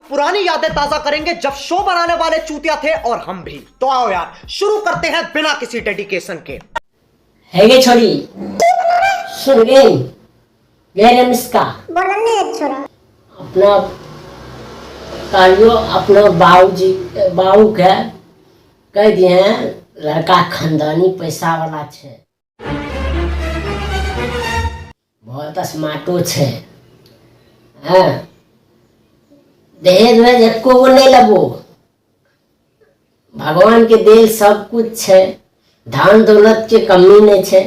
पुरानी यादें ताजा करेंगे जब शो बनाने वाले चूतिया थे और हम भी। तो आओ यार शुरू करते हैं बिना किसी डेडिकेशन के। है गे छोरी सुन गई गैर मिसका बोलने छोरा अपना कालियो अपना बाबूजी बाबू के कह दिए लड़का खानदानी पैसा वाला छे बहुत स्मार्टो छे हाँ दहेज में एको गो नहीं लेबो भगवान के देल सब कुछ छे धन दौलत के कमी नहीं छे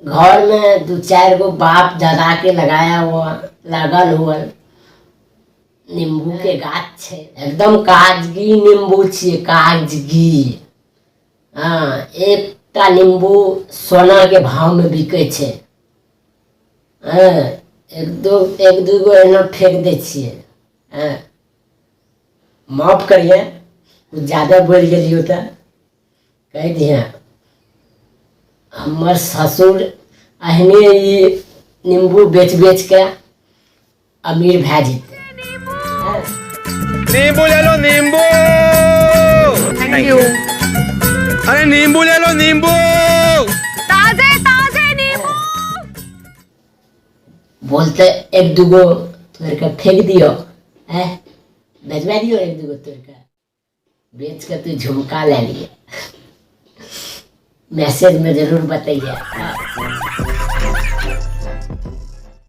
घर में 2-4 गो बाप दादा के लगाया हुआ लगल हुआ नींबू के गाछ छे एकदम कागजी नींबू छे कागजी हाँ एक टा नींबू सोना के भाव में बिके छे हाँ एक दू गो एना फेंक दे छिए हाँ माफ करिए कुछ ज्यादा बोल गेलियो तो कह दिए हमर ससुर अहने ये नींबू बेच बेच के अमीर भै जेते नींबू ले लो नींबू। Thank you. अरे नींबू ले लो नींबू। ताजे ताजे नींबू। बोलते एक दूगो तोड़ के फेंक दियो है बेचवा दियो एक दूगो तोड़ के बेच के तू झुमका ले लिए मैसेज में जरूर बताइए।